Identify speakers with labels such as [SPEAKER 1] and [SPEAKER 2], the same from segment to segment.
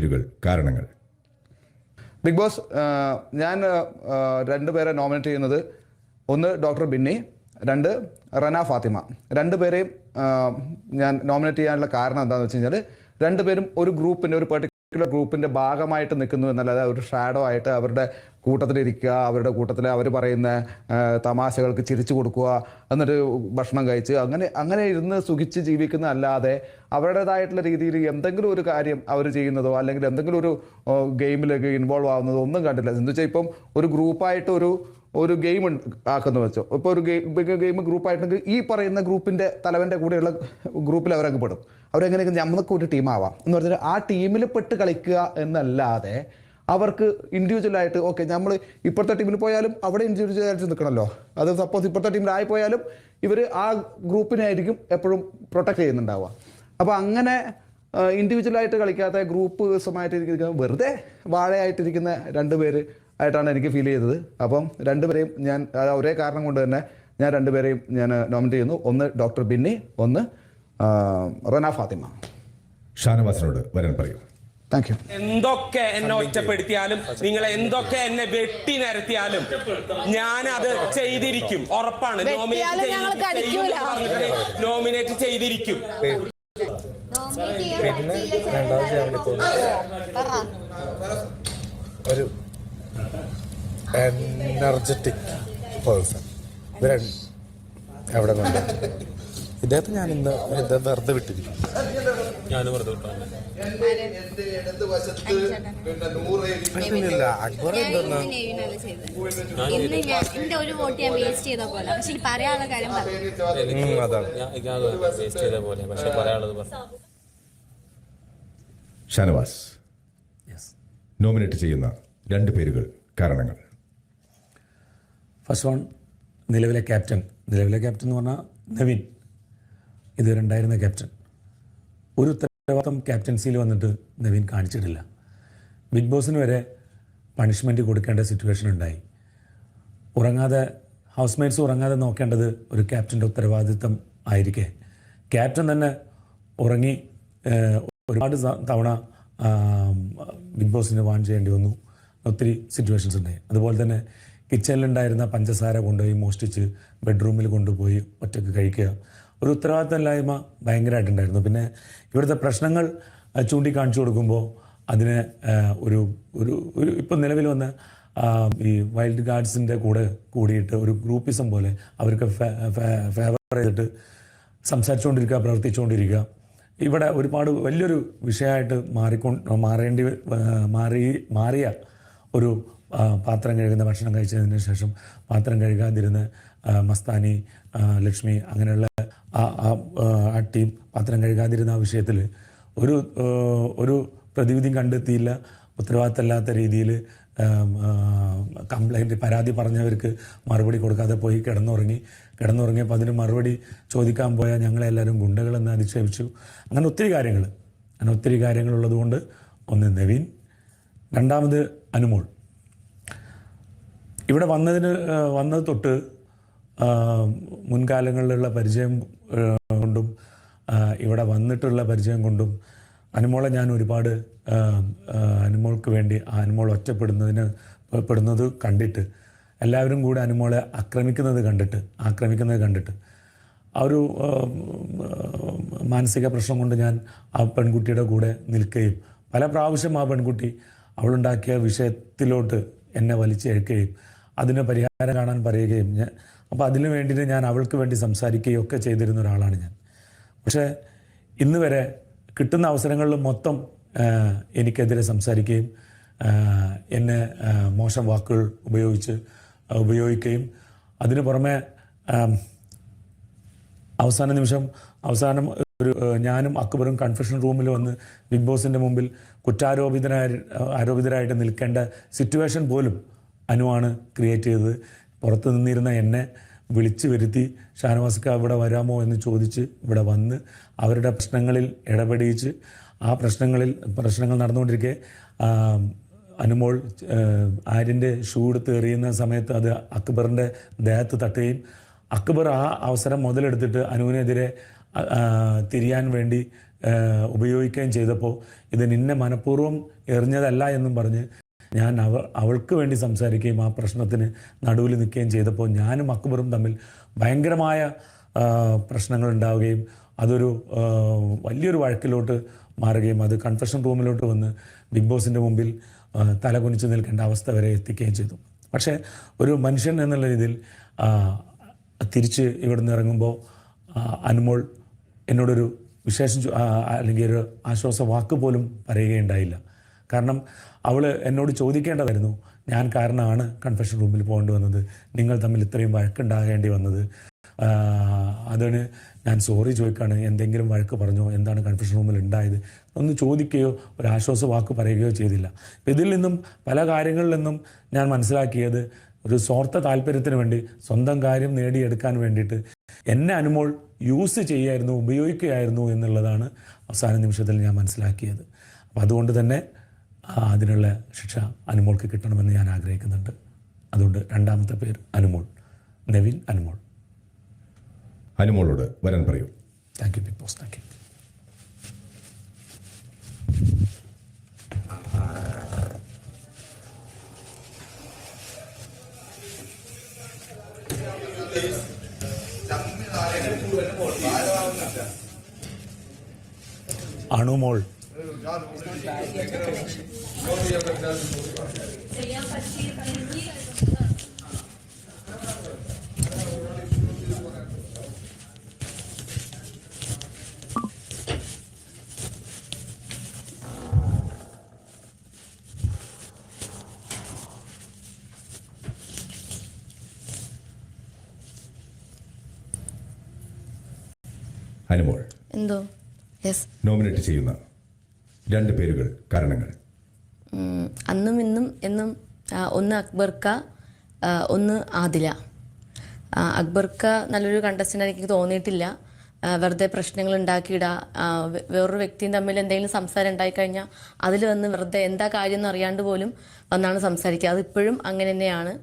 [SPEAKER 1] പേരുകൾ, കാരണങ്ങൾ.
[SPEAKER 2] Bigg boss, ഞാൻ രണ്ടുപേരെ നോമിനേറ്റ് ചെയ്യുന്നത്, ഒന്ന് ഡോക്ടർ ബിന്നി, രണ്ട് റന ഫാത്തിമ. രണ്ടുപേരെയും ഞാൻ നോമിനേറ്റ് ചെയ്യാനുള്ള കാരണം എന്താണെന്ന് വെച്ച് കഴിഞ്ഞാൽ, രണ്ടുപേരും ഒരു ഗ്രൂപ്പിൻ്റെ, ഒരു പെർട്ടിക്കുലർ ഗ്രൂപ്പിൻ്റെ ഭാഗമായിട്ട് നിൽക്കുന്നു എന്നല്ലാതെ ഒരു ഷാഡോ ആയിട്ട് അവരുടെ കൂട്ടത്തിലിരിക്കുക, അവരുടെ കൂട്ടത്തിൽ അവർ പറയുന്ന തമാശകൾക്ക് ചിരിച്ചു കൊടുക്കുക, എന്നിട്ട് ഭക്ഷണം കഴിച്ച് അങ്ങനെ ഇരുന്ന് സുഖിച്ച് ജീവിക്കുന്ന അല്ലാതെ അവരുടേതായിട്ടുള്ള രീതിയിൽ എന്തെങ്കിലും ഒരു കാര്യം അവർ ചെയ്യുന്നതോ അല്ലെങ്കിൽ എന്തെങ്കിലും ഒരു ഗെയിമിലേക്ക് ഇൻവോൾവ് ആവുന്നതോ ഒന്നും കണ്ടില്ല. എന്ന് വെച്ചാൽ ഇപ്പം ഒരു ഗ്രൂപ്പായിട്ട് ഒരു ഗെയിം ആക്കുന്നു വെച്ചോ, ഇപ്പോൾ ഒരു ഗെയിം ഗ്രൂപ്പായിട്ടുണ്ടെങ്കിൽ ഈ പറയുന്ന ഗ്രൂപ്പിൻ്റെ തലവൻ്റെ കൂടെയുള്ള ഗ്രൂപ്പിൽ അവരങ്ങ് പെടും. അവരെങ്ങനെയൊക്കെ നമുക്ക് ഒരു ടീമാവാം എന്ന് പറഞ്ഞാൽ ആ ടീമിൽ പെട്ട് കളിക്കുക എന്നല്ലാതെ അവർക്ക് ഇൻഡിവിജ്വലായിട്ട് ഓക്കെ നമ്മൾ ഇപ്പോഴത്തെ ടീമിൽ പോയാലും അവിടെ ഇൻഡിവിജ്വലായിട്ട് നിൽക്കണമല്ലോ. അത് സപ്പോസ് ഇപ്പോഴത്തെ ടീമിലായി പോയാലും ഇവർ ആ ഗ്രൂപ്പിനായിരിക്കും എപ്പോഴും പ്രൊട്ടക്ട് ചെയ്യുന്നുണ്ടാവുക. അപ്പോൾ അങ്ങനെ ഇൻഡിവിജ്വലായിട്ട് കളിക്കാത്ത ഗ്രൂപ്പ്സുമായിട്ട് വെറുതെ വാഴയായിട്ടിരിക്കുന്ന രണ്ടുപേര് ആയിട്ടാണ് എനിക്ക് ഫീൽ ചെയ്തത്. അപ്പം രണ്ടുപേരെയും ഞാൻ ഒരേ കാരണം കൊണ്ട് തന്നെ ഞാൻ രണ്ടുപേരെയും ഞാൻ നോമിനേറ്റ് ചെയ്യുന്നു. ഒന്ന് ഡോക്ടർ ബിന്നി, ഒന്ന് റന ഫാത്തിമ.
[SPEAKER 1] ഷാനവാസിനോട് വരാൻ പറയൂ.
[SPEAKER 2] Thank U.
[SPEAKER 3] എന്തൊക്കെ എന്നെ ഒറ്റപ്പെടുത്തിയാലും, നിങ്ങൾ എന്തൊക്കെ എന്നെ വെട്ടി നിരത്തിയാലും ഞാൻ അത് ചെയ്തിരിക്കും, ഉറപ്പാണ്. നോമിനേറ്റ് ചെയ്തിരിക്കും.
[SPEAKER 4] ഒരു എനർജറ്റിക് പേഴ്സൺ എവിടെ നിന്ന് ഇദ്ദേഹത്തെ ഞാൻ ഇന്ന് വെറുതെ വിട്ടിരിക്കും. ഞാൻ വെറുതെ വിട്ടില്ല. അക്ബർ എന്തെന്ന് അതാണ്
[SPEAKER 1] ഷാനവാസ്, നോമിനേറ്റ് ചെയ്യുന്ന രണ്ട് പേരുകൾ, കാരണങ്ങൾ.
[SPEAKER 5] ഫസ്റ്റ് വൺ, നിലവിലെ ക്യാപ്റ്റൻ എന്ന് പറഞ്ഞാൽ നവീൻ, ഇതുവരെ ഉണ്ടായിരുന്ന ക്യാപ്റ്റൻ. ഒരു ഉത്തരവാദിത്തം ക്യാപ്റ്റൻസിയിൽ വന്നിട്ട് നവീൻ കാണിച്ചിട്ടില്ല. ബിഗ് ബോസിന് വരെ പണിഷ്മെൻറ്റ് കൊടുക്കേണ്ട സിറ്റുവേഷൻ ഉണ്ടായി. ഹൗസ്മേറ്റ്സ് ഉറങ്ങാതെ നോക്കേണ്ടത് ഒരു ക്യാപ്റ്റൻ്റെ ഉത്തരവാദിത്തം ആയിരിക്കെ ക്യാപ്റ്റൻ തന്നെ ഉറങ്ങി ഒരുപാട് തവണ ബിഗ് ബോസിന് വാൺ ചെയ്യേണ്ടി വന്നു. ഒത്തിരി സിറ്റുവേഷൻസ് ഉണ്ടായി. അതുപോലെ തന്നെ കിച്ചണിലുണ്ടായിരുന്ന പഞ്ചസാര കൊണ്ടുപോയി മോഷ്ടിച്ച് ബെഡ്റൂമിൽ കൊണ്ടുപോയി ഒറ്റയ്ക്ക് കഴിക്കുക. ഒരു ഉത്തരവാദിത്തമില്ലായ്മ ഭയങ്കരമായിട്ടുണ്ടായിരുന്നു. പിന്നെ ഇവിടുത്തെ പ്രശ്നങ്ങൾ ചൂണ്ടിക്കാണിച്ചു കൊടുക്കുമ്പോൾ അതിന് ഒരു ഇപ്പം നിലവിൽ വന്ന ഈ വൈൽഡ് ഗാർഡ്സിൻ്റെ കൂടിയിട്ട് ഒരു ഗ്രൂപ്പിസം പോലെ അവർക്ക് ഫേവർ ചെയ്തിട്ട് സംസാരിച്ചുകൊണ്ടിരിക്കുക, പ്രവർത്തിച്ചുകൊണ്ടിരിക്കുക. ഇവിടെ ഒരുപാട് വലിയൊരു വിഷയമായിട്ട് മാറിയ ഒരു പാത്രം കഴുകുന്ന, ഭക്ഷണം കഴിച്ചതിന് ശേഷം പാത്രം കഴുകാതിരുന്ന് മസ്താനി, ലക്ഷ്മി അങ്ങനെയുള്ള ആ ടീം പാത്രം കഴുകാതിരുന്ന ആ വിഷയത്തിൽ ഒരു പ്രതിവിധിയും കണ്ടെത്തിയില്ല. ഉത്തരവാദിത്തമില്ലാത്ത രീതിയിൽ പരാതി പറഞ്ഞവർക്ക് മറുപടി കൊടുക്കാതെ പോയി കിടന്നുറങ്ങിയപ്പോൾ അതിന് മറുപടി ചോദിക്കാൻ പോയാൽ ഞങ്ങളെല്ലാവരും ഗുണ്ടകളെന്ന് അധിക്ഷേപിച്ചു. അങ്ങനെ ഒത്തിരി കാര്യങ്ങളുള്ളതുകൊണ്ട് ഒന്ന് നവീൻ, രണ്ടാമത് അനുമോൾ. ഇവിടെ വന്നത് തൊട്ട് മുൻകാലങ്ങളിലുള്ള പരിചയം കൊണ്ടും ഇവിടെ വന്നിട്ടുള്ള പരിചയം കൊണ്ടും അനുമോളെ ഞാൻ ഒരുപാട് അനുമോൾക്ക് വേണ്ടി അനുമോൾ ഒറ്റപ്പെടുന്നത് കണ്ടിട്ട്, എല്ലാവരും കൂടെ അനുമോളെ ആക്രമിക്കുന്നത് കണ്ടിട്ട് ആ ഒരു മാനസിക പ്രശ്നം കൊണ്ട് ഞാൻ ആ പെൺകുട്ടിയുടെ കൂടെ നിൽക്കുകയും പല പ്രാവശ്യം ആ പെൺകുട്ടി അവളുണ്ടാക്കിയ വിഷയത്തിലോട്ട് എന്നെ വലിച്ചെഴുക്കുകയും അതിന് പരിഹാരം കാണാൻ പറയുകയും അപ്പോൾ അതിനു വേണ്ടിയിട്ട് ഞാൻ അവൾക്ക് വേണ്ടി സംസാരിക്കുകയും ഒക്കെ ചെയ്തിരുന്ന ഒരാളാണ് ഞാൻ. പക്ഷേ ഇന്ന് വരെ കിട്ടുന്ന അവസരങ്ങളിൽ മൊത്തം എനിക്കെതിരെ സംസാരിക്കുകയും എന്നെ മോശം വാക്കുകൾ ഉപയോഗിക്കുകയും അതിന് പുറമെ അവസാനം ഞാനും അക്ബറും കൺഫെഷൻ റൂമിൽ വന്ന് ബിഗ് ബോസിൻ്റെ മുമ്പിൽ ആരോപിതരായിട്ട് നിൽക്കേണ്ട സിറ്റുവേഷൻ പോലും അനുവാണ് ക്രിയേറ്റ് ചെയ്തത്. പുറത്ത് നിന്നിരുന്ന എന്നെ വിളിച്ചു വരുത്തി ഷാനവാസ്ക ഇവിടെ വരാമോ എന്ന് ചോദിച്ച് ഇവിടെ വന്ന് അവരുടെ പ്രശ്നങ്ങളിൽ ഇടപെടിയിച്ച് ആ പ്രശ്നങ്ങൾ നടന്നുകൊണ്ടിരിക്കെ അനുമോൾ ആര്യൻ്റെ ഷൂ എടുത്ത് എറിയുന്ന സമയത്ത് അത് അക്ബറിൻ്റെ ദേഹത്ത് തട്ടുകയും അക്ബർ ആ അവസരം മുതലെടുത്തിട്ട് അനുവിനെതിരെ തിരിയാൻ വേണ്ടി ഉപയോഗിക്കുകയും ചെയ്തപ്പോൾ ഇത് നിന്നെ മനഃപൂർവ്വം എറിഞ്ഞതല്ല എന്നും പറഞ്ഞ് ഞാൻ അവൾക്ക് വേണ്ടി സംസാരിക്കുകയും ആ പ്രശ്നത്തിന് നടുവിൽ നിൽക്കുകയും ചെയ്തപ്പോൾ ഞാനും അക്ബറും തമ്മിൽ ഭയങ്കരമായ പ്രശ്നങ്ങൾ ഉണ്ടാവുകയും അതൊരു വലിയൊരു വഴക്കിലോട്ട് മാറുകയും അത് കൺഫെഷൻ റൂമിലോട്ട് വന്ന് ബിഗ് ബോസിൻ്റെ മുമ്പിൽ തലകുനിച്ച് നിൽക്കേണ്ട അവസ്ഥ വരെ എത്തിക്കുകയും ചെയ്തു. പക്ഷേ ഒരു മനുഷ്യൻ എന്നുള്ള രീതിയിൽ തിരിച്ച് ഇവിടുന്ന് ഇറങ്ങുമ്പോൾ അനുമോൾ എന്നോടൊരു വിശേഷം അല്ലെങ്കിൽ ഒരു ആശ്വാസ വാക്ക് പോലും പറയുകയുണ്ടായില്ല. കാരണം അവൾ എന്നോട് ചോദിക്കേണ്ടതായിരുന്നു, ഞാൻ കാരണമാണ് കൺഫെഷൻ റൂമിൽ പോകേണ്ടി വന്നത്, നിങ്ങൾ തമ്മിൽ ഇത്രയും വഴക്കുണ്ടാകേണ്ടി വന്നത്, അതിന് ഞാൻ സോറി ചോദിക്കുകയാണ്, എന്തെങ്കിലും വഴക്ക് പറഞ്ഞോ, എന്താണ് കൺഫെഷൻ റൂമിൽ ഉണ്ടായത് ഒന്ന് ചോദിക്കുകയോ ഒരു ആശ്വാസ വാക്ക് പറയുകയോ ചെയ്തില്ല. ഇതിൽ നിന്നും പല കാര്യങ്ങളിൽ നിന്നും ഞാൻ മനസ്സിലാക്കിയത് ഒരു സ്വാർത്ഥ താല്പര്യത്തിന് വേണ്ടി സ്വന്തം കാര്യം നേടിയെടുക്കാൻ വേണ്ടിയിട്ട് എന്നെ അനുമോൾ യൂസ് ചെയ്യായിരുന്നു, ഉപയോഗിക്കുകയായിരുന്നു എന്നുള്ളതാണ് അവസാന നിമിഷത്തിൽ ഞാൻ മനസ്സിലാക്കിയത്. അപ്പം അതുകൊണ്ട് തന്നെ അതിനുള്ള ശിക്ഷ അനുമോൾക്ക് കിട്ടണമെന്ന് ഞാൻ ആഗ്രഹിക്കുന്നുണ്ട്. അതുകൊണ്ട് രണ്ടാമത്തെ പേര് അനുമോൾ, നെവിൻ അനുമോൾ.
[SPEAKER 1] അനുമോളോട് വരാൻ പറയൂ.
[SPEAKER 5] Thank you Bigg Boss, thank you. Anumol.
[SPEAKER 1] Anumol,
[SPEAKER 6] എന്തോ? യെസ്.
[SPEAKER 1] നോമിനേറ്റ് ചെയ്യുന്ന 2 പേരുകൾ, കാരണങ്ങൾ.
[SPEAKER 6] അന്നും ഇന്നും എന്നും ഒന്ന് അക്ബർക്ക, ഒന്ന് ആദില. അക്ബർക്ക നല്ലൊരു കണ്ടസ്റ്റൻ്റ് എനിക്ക് തോന്നിയിട്ടില്ല. വെറുതെ പ്രശ്നങ്ങൾ ഉണ്ടാക്കിയിടുക, വേറൊരു വ്യക്തിയും തമ്മിൽ എന്തെങ്കിലും സംസാരം ഉണ്ടായിക്കഴിഞ്ഞാൽ അതിൽ വന്ന് വെറുതെ എന്താ കാര്യം എന്ന് അറിയാണ്ട് പോലും വന്നാണ് സംസാരിക്കുക. അതിപ്പോഴും അങ്ങനെ തന്നെയാണ്.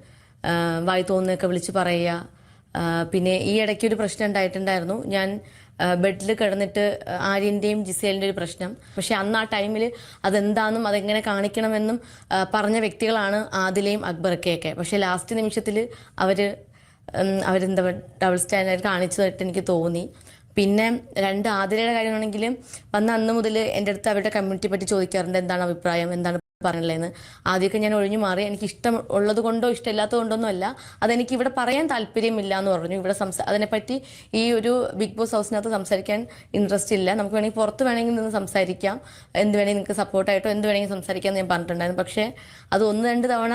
[SPEAKER 6] വായി തോന്നുന്നതൊക്കെ വിളിച്ച് പറയുക. പിന്നെ ഈ ഇടയ്ക്ക് ഒരു പ്രശ്നം ഉണ്ടായിട്ടുണ്ടായിരുന്നു. ഞാൻ ബെഡിൽ കിടന്നിട്ട് ആര്യൻ്റെയും ജിസേലിൻ്റെ ഒരു പ്രശ്നം. പക്ഷെ അന്ന് ആ ടൈമിൽ അതെന്താണെന്നും അതെങ്ങനെ കാണിക്കണമെന്നും പറഞ്ഞ വ്യക്തികളാണ് ആദിലയും അക്ബർക്കയൊക്കെ. പക്ഷേ ലാസ്റ്റ് നിമിഷത്തിൽ അവരെന്താ ഡബിൾ സ്റ്റാൻഡേർഡ് കാണിച്ചതായിട്ട് എനിക്ക് തോന്നി. പിന്നെ 2 ആതിരയുടെ കാര്യമാണെങ്കിൽ വന്ന അന്ന് മുതൽ എൻ്റെ അടുത്ത് അവരുടെ കമ്മ്യൂണിറ്റി പറ്റി ചോദിക്കാറുണ്ട്, എന്താണ് അഭിപ്രായം, എന്താണ് പറഞ്ഞില്ലേന്ന്. ആദ്യമൊക്കെ ഞാൻ ഒഴിഞ്ഞു മാറി. എനിക്ക് ഇഷ്ടം ഉള്ളത് കൊണ്ടോ ഇഷ്ടമില്ലാത്തത് കൊണ്ടൊന്നും അല്ല, അതെനിക്ക് ഇവിടെ പറയാൻ താല്പര്യമില്ല എന്ന് പറഞ്ഞു. ഇവിടെ അതിനെപ്പറ്റി ഈ ഒരു ബിഗ് ബോസ് ഹൗസിനകത്ത് സംസാരിക്കാൻ ഇൻട്രസ്റ്റ് ഇല്ല, നമുക്ക് വേണമെങ്കിൽ പുറത്ത് വേണമെങ്കിൽ നിന്ന് സംസാരിക്കാം, എന്ത് വേണമെങ്കിൽ നിങ്ങൾക്ക് സപ്പോർട്ടായിട്ടോ എന്ത് വേണമെങ്കിൽ സംസാരിക്കാമെന്ന് ഞാൻ പറഞ്ഞിട്ടുണ്ടായിരുന്നു. പക്ഷേ അത് 1-2 തവണ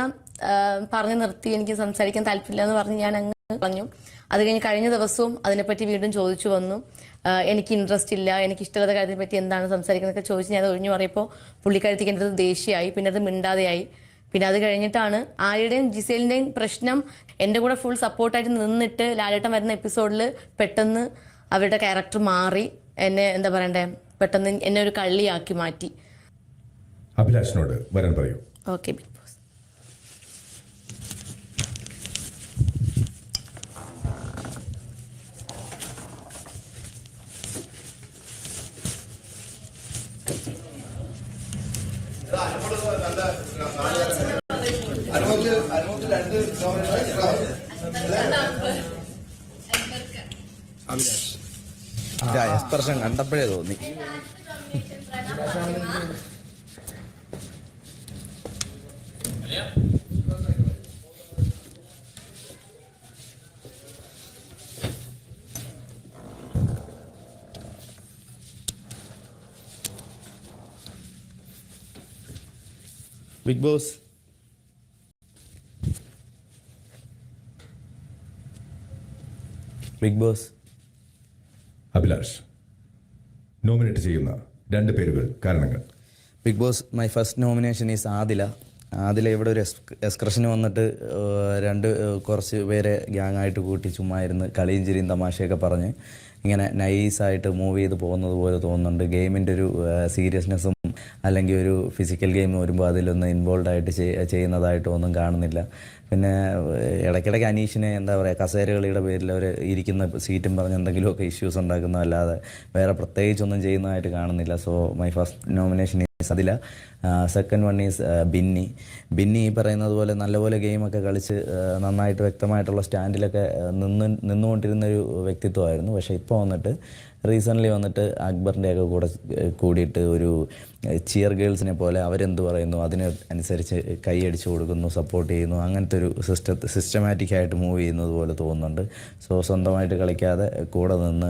[SPEAKER 6] പറഞ്ഞു നിർത്തി, എനിക്ക് സംസാരിക്കാൻ താല്പര്യമില്ല എന്ന് പറഞ്ഞ് ഞാൻ അങ്ങ് പറഞ്ഞു. അത് കഴിഞ്ഞ ദിവസവും അതിനെപ്പറ്റി വീണ്ടും ചോദിച്ചു വന്നു. എനിക്ക് ഇൻട്രസ്റ്റ് ഇല്ല, എനിക്ക് ഇഷ്ടമുള്ള കാര്യത്തെ പറ്റി എന്താണ് സംസാരിക്കുന്നതൊക്കെ ചോദിച്ച് ഞാൻ ഒഴിഞ്ഞു പറയുമ്പോൾ പുള്ളിക്കാരത്തേക്ക് എൻ്റെ അടുത്ത് ദേഷ്യമായി. പിന്നെ അത് മിണ്ടാതെയായി. പിന്നെ അത് കഴിഞ്ഞിട്ടാണ് ആര്യയുടെയും ജിസേലിൻ്റെയും പ്രശ്നം. എൻ്റെ കൂടെ ഫുൾ സപ്പോർട്ടായിട്ട് നിന്നിട്ട് ലാലേട്ടൻ വരുന്ന എപ്പിസോഡിൽ പെട്ടെന്ന് അവരുടെ ക്യാരക്ടർ മാറി എന്നെ എന്താ പറയണ്ടേ, പെട്ടെന്ന് എന്നെ ഒരു കള്ളിയാക്കി മാറ്റി.
[SPEAKER 1] അഭിലാഷിനോട് വരാൻ പറയൂ.
[SPEAKER 6] Okay Bigg boss.
[SPEAKER 7] എക്സ്പ്രഷൻ കണ്ടപ്പോഴേ തോന്നി. Bigg Boss. Bigg Boss.
[SPEAKER 1] Abhilash, nominate ചെയ്യുന്ന 2 പേരുകൾ, കാരണങ്ങൾ.
[SPEAKER 7] Bigg Boss, my first nomination is Adila. Adila ഇവിടെ ഒരു എക്സ്കർഷന് വന്നിട്ട് കുറച്ച് പേരെ ഗ്യാങ്ങായിട്ട് കൂട്ടി ചുമ്മാ ഇരുന്ന് കളിയും ചിരിയും തമാശയൊക്കെ പറഞ്ഞ് ഇങ്ങനെ നൈസായിട്ട് മൂവ് ചെയ്ത് പോകുന്നത് പോലെ തോന്നുന്നുണ്ട്. ഗെയിമിൻ്റെ ഒരു സീരിയസ്നെസ്സും അല്ലെങ്കിൽ ഒരു ഫിസിക്കൽ ഗെയിം വരുമ്പോൾ അതിലൊന്ന് ഇൻവോൾവ് ആയിട്ട് ചെയ്യുന്നതായിട്ടോ ഒന്നും കാണുന്നില്ല. പിന്നെ ഇടയ്ക്കിടയ്ക്ക് അനീഷിനെ എന്താ പറയുക, കസേരകളിയുടെ പേരിൽ അവർ ഇരിക്കുന്ന സീറ്റും പറഞ്ഞ് എന്തെങ്കിലുമൊക്കെ ഇഷ്യൂസ് ഉണ്ടാക്കുന്നതല്ലാതെ വേറെ പ്രത്യേകിച്ചൊന്നും ചെയ്യുന്നതായിട്ട് കാണുന്നില്ല. So my first nomination is അതില. സെക്കൻഡ് വൺ ഈസ് ബിന്നി ഈ പറയുന്നത് പോലെ നല്ലപോലെ ഗെയിമൊക്കെ കളിച്ച് നന്നായിട്ട് വ്യക്തമായിട്ടുള്ള സ്റ്റാൻഡിലൊക്കെ നിന്നുകൊണ്ടിരുന്നൊരു വ്യക്തിത്വമായിരുന്നു. പക്ഷേ ഇപ്പോൾ വന്നിട്ട് റീസെൻ്റ്ലി വന്നിട്ട് അക്ബറിൻ്റെയൊക്കെ കൂടെ കൂടിയിട്ട് ഒരു ചിയർ ഗേൾസിനെ പോലെ അവരെന്ത് പറയുന്നു അതിന് അനുസരിച്ച് കൈയടിച്ചു കൊടുക്കുന്നു, സപ്പോർട്ട് ചെയ്യുന്നു, അങ്ങനത്തെ ഒരു സിസ്റ്റമാറ്റിക് ആയിട്ട് മൂവ് ചെയ്യുന്നത് പോലെ തോന്നുന്നുണ്ട്. സോ സ്വന്തമായിട്ട് കളിക്കാതെ കൂടെ നിന്ന്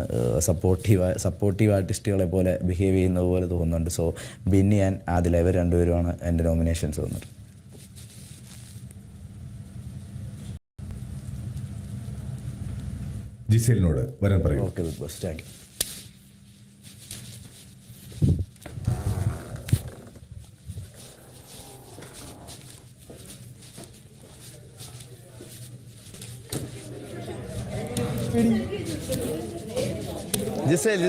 [SPEAKER 7] സപ്പോർട്ടീവ് ആർട്ടിസ്റ്റുകളെ പോലെ ബിഹേവ് ചെയ്യുന്നത് പോലെ തോന്നുന്നുണ്ട്. സോ ബിന്നി ആൻഡ് ആദില ഇവർ രണ്ടുപേരുമാണ് എൻ്റെ നോമിനേഷൻസ് വന്നത്.
[SPEAKER 1] ജിസേലിനോട് വരാൻ പറയൂ.
[SPEAKER 7] Okay Bigg Boss, thank you. Gizele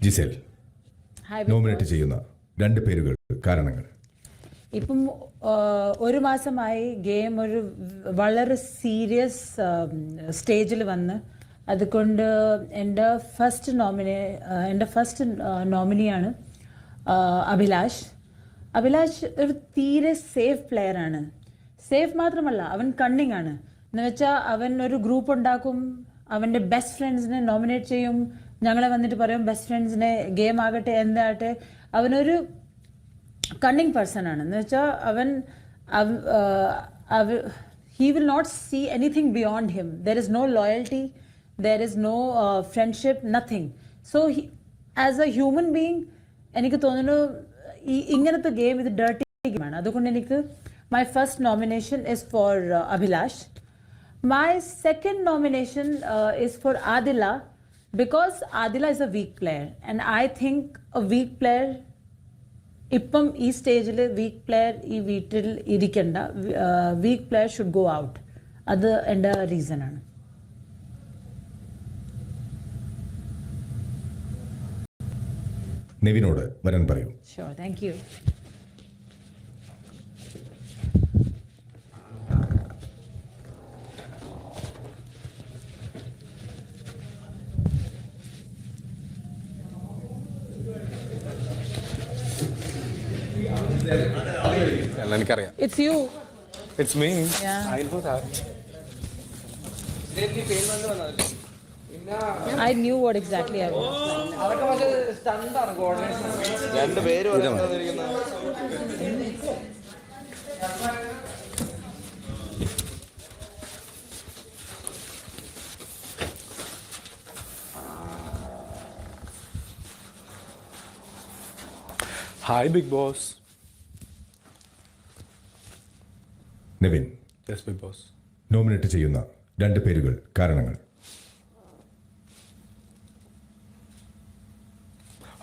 [SPEAKER 1] Gizele nominate ചെയ്യുന്ന 2 പേരുകൾ, കാരണങ്ങൾ.
[SPEAKER 8] ഇപ്പം ഒരു മാസമായി ഗെയിം ഒരു വളരെ സീരിയസ് സ്റ്റേജിൽ വന്ന്, അതുകൊണ്ട് എൻ്റെ ഫസ്റ്റ് നോമിനിയാണ് അഭിലാഷ്. അഭിലാഷ് ഒരു തീരെ സേഫ് പ്ലെയറാണ്. സേഫ് മാത്രമല്ല, അവൻ കണ്ണിങ് ആണ്. എന്ന് വെച്ചാൽ അവൻ ഒരു ഗ്രൂപ്പ് ഉണ്ടാക്കും, അവൻ്റെ ബെസ്റ്റ് ഫ്രണ്ട്സിനെ നോമിനേറ്റ് ചെയ്യും, ഞങ്ങളെ വന്നിട്ട് പറയും ബെസ്റ്റ് ഫ്രണ്ട്സിനെ ഗെയിം ആകട്ടെ എന്താകട്ടെ. അവനൊരു കണ്ണിങ് പേഴ്സൺ ആണ്. എന്ന് വെച്ചാൽ he will not see anything beyond him. There is no loyalty, there is no friendship, nothing. So as a human being, എനിക്ക് തോന്നുന്നു ഇങ്ങനത്തെ ഗെയിം ഇത് ഡർട്ടി ഗെയിമാണ്. അതുകൊണ്ട് എനിക്ക് my first nomination is for Abhilash. My second nomination is for Adila, because Adila is a weak player and I think a weak player ഇപ്പം ഈ സ്റ്റേജിൽ വീക്ക് പ്ലെയർ ഈ വീട്ടിൽ ഇരിക്കേണ്ട, weak player should go out. അത് എൻ്റെ റീസണാണ്.
[SPEAKER 1] നെവിനോട് വരാൻ പറയൂ.
[SPEAKER 8] Sure, thank you.
[SPEAKER 4] എനിക്കറിയാം.
[SPEAKER 8] It's you.
[SPEAKER 4] It's me.
[SPEAKER 8] Yeah.
[SPEAKER 4] I know that.
[SPEAKER 8] I knew what exactly I was.
[SPEAKER 4] Hi, Big Boss.
[SPEAKER 1] Nevin
[SPEAKER 4] Yes, Big Boss.
[SPEAKER 1] Nominate ചെയ്യുന്ന 2 പേരുകൾ, കാരണങ്ങൾ.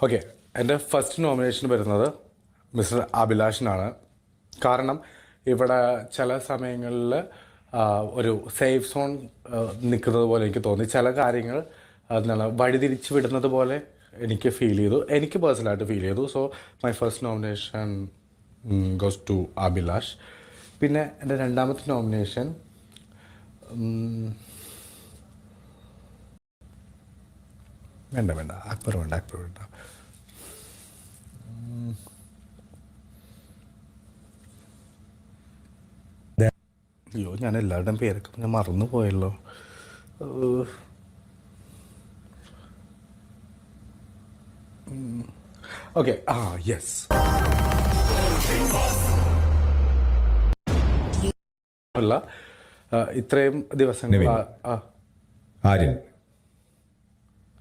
[SPEAKER 4] ഓക്കെ, എൻ്റെ ഫസ്റ്റ് നോമിനേഷൻ വരുന്നത് മിസ്റ്റർ അഭിലാഷിനാണ്. കാരണം ഇവിടെ ചില സമയങ്ങളിൽ ഒരു സേഫ് സോൺ നിൽക്കുന്നത് പോലെ എനിക്ക് തോന്നി. ചില കാര്യങ്ങൾ എന്താണ് വഴിതിരിച്ച് വിടുന്നത് പോലെ എനിക്ക് ഫീൽ ചെയ്തു, എനിക്ക് പേഴ്സണലായിട്ട് ഫീൽ ചെയ്തു. So my first nomination goes to Abhilash. പിന്നെ എൻ്റെ രണ്ടാമത്തെ നോമിനേഷൻ വേണ്ട അക്ബർ വേണ്ട. അയ്യോ, ഞാൻ എല്ലാവരുടെയും പേരൊക്കെ ഞാൻ മറന്നു പോയല്ലോ. ഓക്കെ, യെസ്, അല്ല ഇത്രയും ദിവസങ്ങൾ
[SPEAKER 1] ആര്യൻ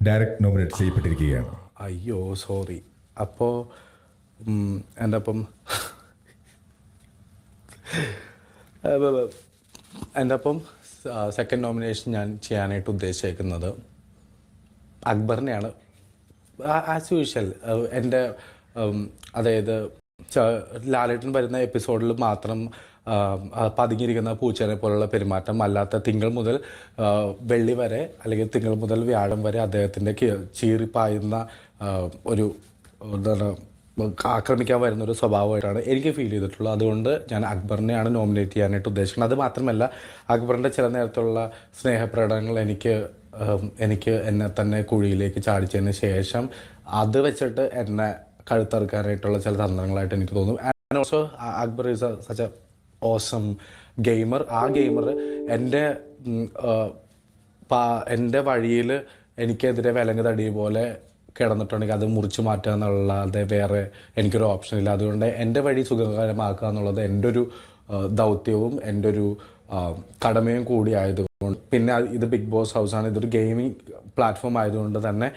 [SPEAKER 1] ഡയറക്റ്റ് നോമിനേറ്റ് ചെയ്യപ്പെട്ടിരിക്കുകയാണ്.
[SPEAKER 4] അയ്യോ സോറി. അപ്പോൾ എൻ്റെ ഒപ്പം സെക്കൻഡ് നോമിനേഷൻ ഞാൻ ചെയ്യാനായിട്ട് ഉദ്ദേശിക്കുന്നത് അക്ബറിനെയാണ്. ആസ് യൂഷ്വൽ എൻ്റെ അതായത് ലാലേട്ടൻ വരുന്ന എപ്പിസോഡിൽ മാത്രം പതുങ്ങിയിരിക്കുന്ന പൂച്ചേനെ പോലുള്ള പെരുമാറ്റം, അല്ലാത്ത തിങ്കൾ മുതൽ വെള്ളി വരെ അല്ലെങ്കിൽ തിങ്കൾ മുതൽ വ്യാഴം വരെ അദ്ദേഹത്തിൻ്റെ ചീറിപ്പായുന്ന ഒരു എന്താണ് ആക്രമിക്കാൻ വരുന്നൊരു സ്വഭാവമായിട്ടാണ് എനിക്ക് ഫീൽ ചെയ്തിട്ടുള്ളത്. അതുകൊണ്ട് ഞാൻ അക്ബറിനെയാണ് നോമിനേറ്റ് ചെയ്യാനായിട്ട് ഉദ്ദേശിക്കുന്നത്. അത് മാത്രമല്ല, അക്ബറിൻ്റെ ചില നേരത്തുള്ള സ്നേഹപ്രകടനങ്ങൾ എനിക്ക് എന്നെ തന്നെ കുഴിയിലേക്ക് ചാടിച്ചതിന് ശേഷം അത് വെച്ചിട്ട് എന്നെ കഴുത്തറുക്കാനായിട്ടുള്ള ചില തന്ത്രങ്ങളായിട്ട് എനിക്ക് തോന്നും. And also Akbar is such A awesome gamer. ആ ഗെയിമർ എൻ്റെ വഴിയിൽ എനിക്കെതിരെ വിലങ്ങ് തടിയ പോലെ കിടന്നിട്ടുണ്ടെങ്കിൽ അത് മുറിച്ച് മാറ്റുക എന്നുള്ളതെ വേറെ എനിക്കൊരു ഓപ്ഷനില്ല. അതുകൊണ്ട് എൻ്റെ വഴി സുഖകരമാക്കുക എന്നുള്ളത് എൻ്റെ ഒരു ദൗത്യവും എൻ്റെ ഒരു കടമയും കൂടി ആയതുകൊണ്ട്, പിന്നെ ഇത് ബിഗ് ബോസ് ഹൗസാണ്, ഇതൊരു ഗെയിമിംഗ് പ്ലാറ്റ്ഫോം ആയതുകൊണ്ട് തന്നെ